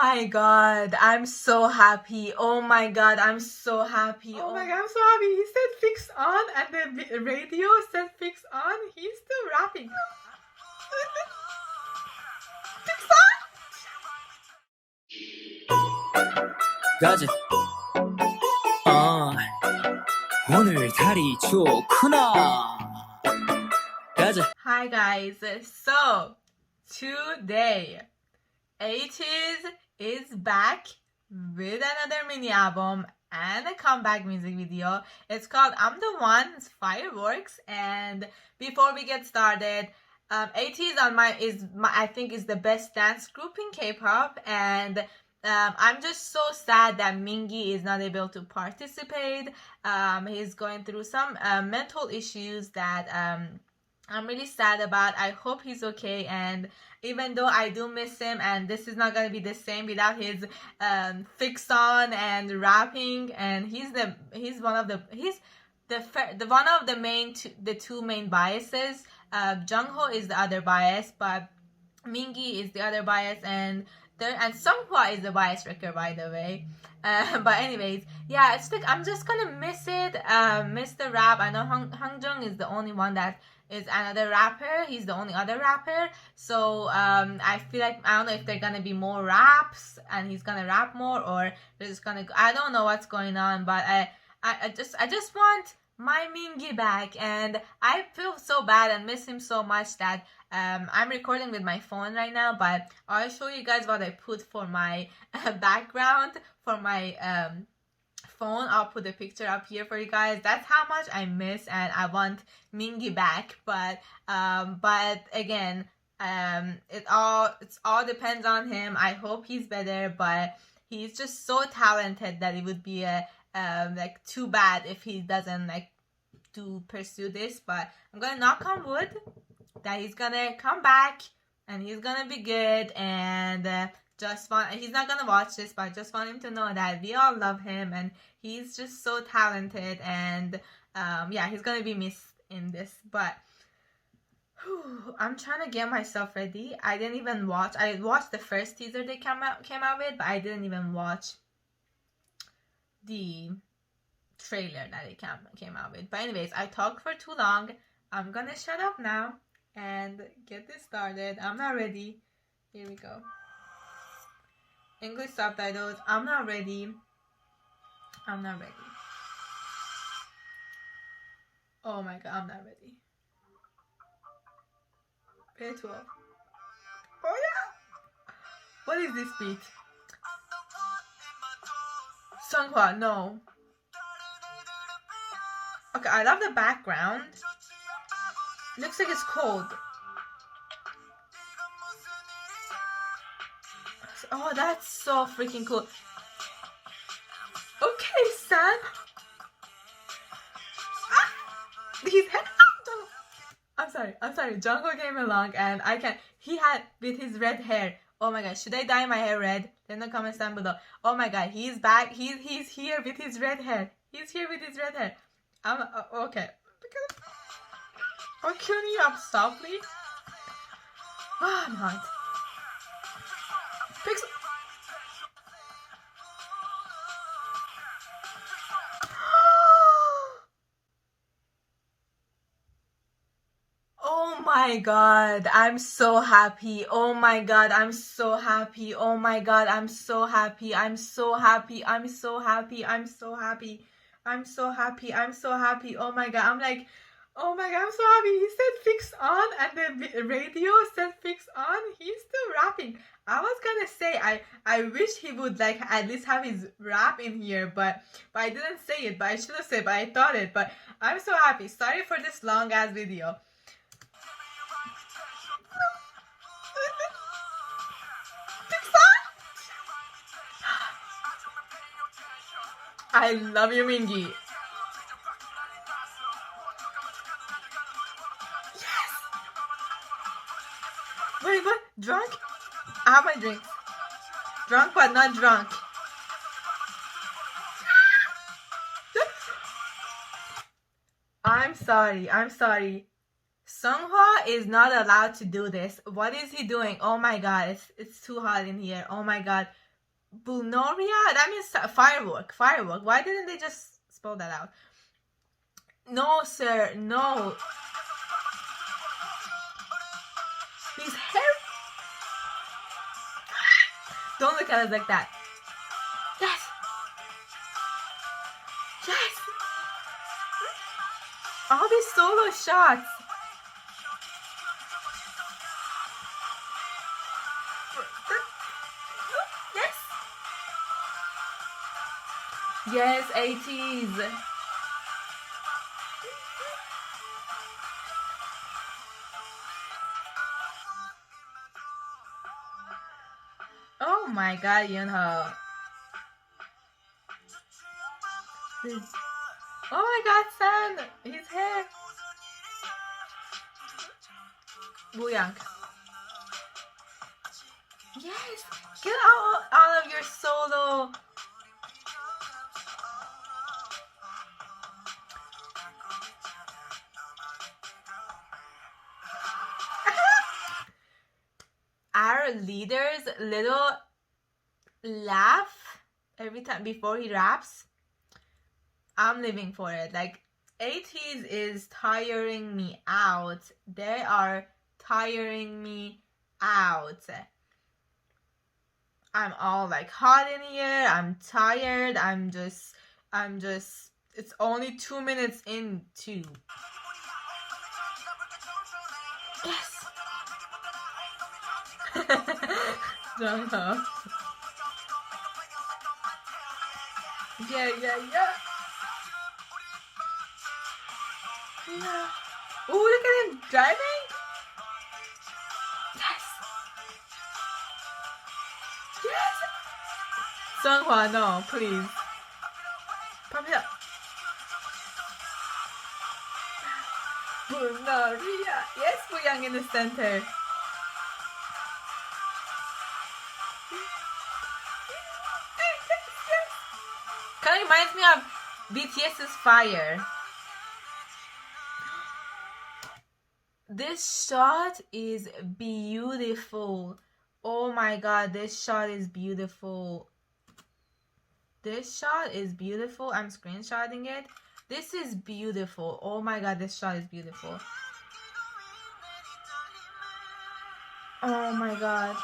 my god, I'm so happy. Oh my god, I'm so happy. Oh my god, I'm so happy. He said fix on and the radio said fix on. He's still rapping. Fix on? 가자. 오늘 다리 좋구나. 가자. Hi guys, so today Ateez is back with another mini album and a comeback music video. It's called I'm the One, it's Fireworks. And before we get started, Ateez I think is the best dance group in K-pop, and I'm just so sad that Mingi is not able to participate. He's going through some mental issues that I'm really sad about. I hope he's okay, and even though I do miss him, and this is not gonna be the same without his fix on and rapping, and he's one of the two main biases. Jungho is the other bias, but Mingi is the other bias, and Songhwa is the bias wrecker, by the way. But anyways, yeah, it's like I'm just gonna miss it. Miss the rap. I know Hangjung is the only one that is another rapper. He's the only other rapper. So I feel like I don't know if they're gonna be more raps and he's gonna rap more, or they're just gonna. I don't know what's going on, but I just want my Mingi back, and I feel so bad and miss him so much that I'm recording with my phone right now, but I'll show you guys what I put for my background for my phone. I'll put the picture up here for you guys. That's how much I miss and I want Mingi back, but again, it all depends on him. I hope he's better, but he's just so talented that it would be like too bad if he doesn't like to pursue this. But I'm gonna knock on wood that he's gonna come back and he's gonna be good, and he's not gonna watch this, but I just want him to know that we all love him and he's just so talented, and yeah, he's gonna be missed in this. But I'm trying to get myself ready. I watched the first teaser they came out with, but I didn't even watch the trailer that they came out with. But anyways, I talked for too long. I'm gonna shut up now and get this started. I'm not ready. Here we go. English subtitles. I'm not ready. Oh my god, I'm not ready. Pay 12. Oh yeah! What is this beat? Songhwa, no. Okay, I love the background. Looks like it's cold. Oh, that's so freaking cool. Okay, son. His head. I'm sorry. Jungkook came along and he had with his red hair. Oh my god, should I dye my hair red? Then the comments down below. Oh my god, he's back. He's here with his red hair. I'm okay. Or tuning you up softly. Oh, I'm hot. Oh my god, I'm so happy. Oh my god, I'm so happy. Oh my god, I'm so happy. I'm so happy. I'm so happy. I'm so happy. I'm so happy. I'm so happy. Oh my god, I'm like, oh my god, I'm so happy. He said fix on and the radio said fix on. He's still rapping. I was gonna say I wish he would like at least have his rap in here, but I didn't say it, but I should have said, but I thought it. But I'm so happy. Sorry for this long ass video. I love you, Mingi. Yes! Wait, what? Drunk? I have my drink. Drunk but not drunk. I'm sorry. Songhwa is not allowed to do this. What is he doing? Oh my god, it's too hot in here. Oh my god. Bunoria? That means firework. Firework. Why didn't they just spell that out? No, sir. No. His hair. Don't look at us like that. Yes. Yes. All these solo shots. Yes. Yes, Ateez. Oh my god, Yunho. Oh my god, San! His hair! Wooyoung. Yes! Get out of your solo! Our leader's little laugh every time before he raps, I'm living for it. Like, Ateez is tiring me out. They are tiring me out. I'm all like hot in here. I'm tired. I'm just, it's only 2 minutes into. Yes. Jungho. Yeah. Ooh, look at him driving. Yes. Sunghwa, no, please. Pump it up. Bunoria. Yes, Wooyoung in the center. Kind of reminds me of BTS's Fire. This shot is beautiful. Oh my god, this shot is beautiful. This shot is beautiful. I'm screenshotting it. This is beautiful. Oh my god, this shot is beautiful. Oh my god.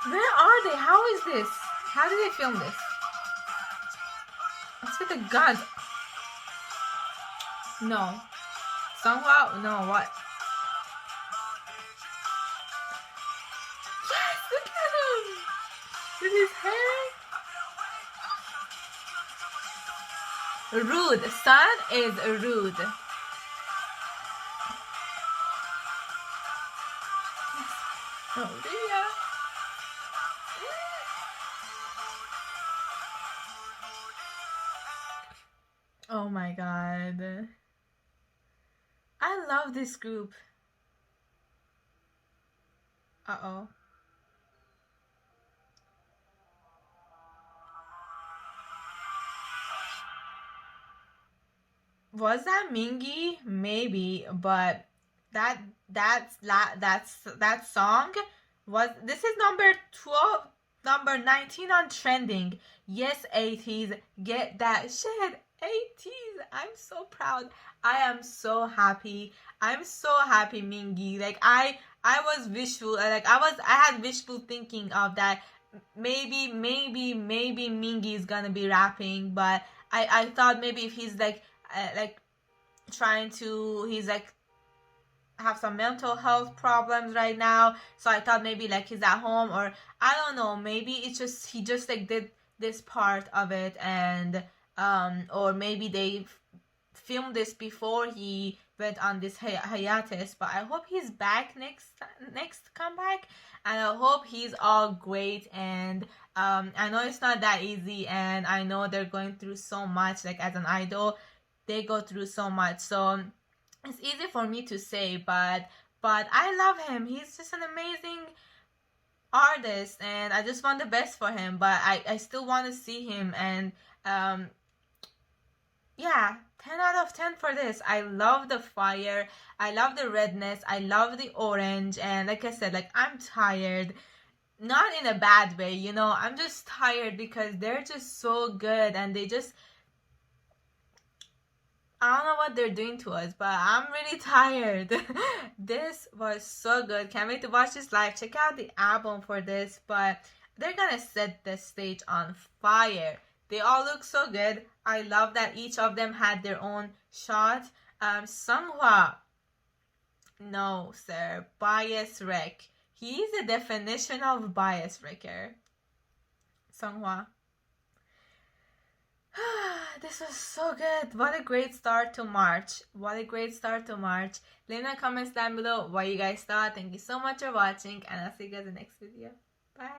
Where are they? How is this? How did they film this? What's with the guns? No. Sunghwa? No, what? Yes, look at him! With his hair. Rude. Sun is rude. Oh, yeah. Oh my god. I love this group. Uh-oh. Was that Mingi? Maybe, but that song was, this is number 12, number 19 on trending. Yes, Ateez, get that shit. Ateez, I'm so proud. I am so happy. I'm so happy, Mingi. Like, I was wishful. Like, I had wishful thinking of that. Maybe Mingi is gonna be rapping, but I thought maybe if he's like trying to, he's like have some mental health problems right now, so I thought maybe like he's at home, or I don't know, maybe it's just he just like did this part of it, and or maybe they filmed this before he went on this hiatus. But I hope he's back next comeback, and I hope he's all great. And I know it's not that easy, and I know they're going through so much. Like, as an idol, they go through so much, so it's easy for me to say, but I love him. He's just an amazing artist, and I just want the best for him. But I still want to see him, and yeah, 10 out of 10 for this. I love the fire, I love the redness, I love the orange, and like I said, like I'm tired. Not in a bad way, you know, I'm just tired because they're just so good and they just, I don't know what they're doing to us, but I'm really tired. This was so good. Can't wait to watch this live. Check out the album for this, but they're gonna set the stage on fire. They all look so good. I love that each of them had their own shot. Sunghwa, no sir, bias wreck. He's the definition of bias wrecker. Sunghwa. This was so good. What a great start to March. What a great start to March. Leave in the comments down below what you guys thought. Thank you so much for watching, and I'll see you guys in the next video.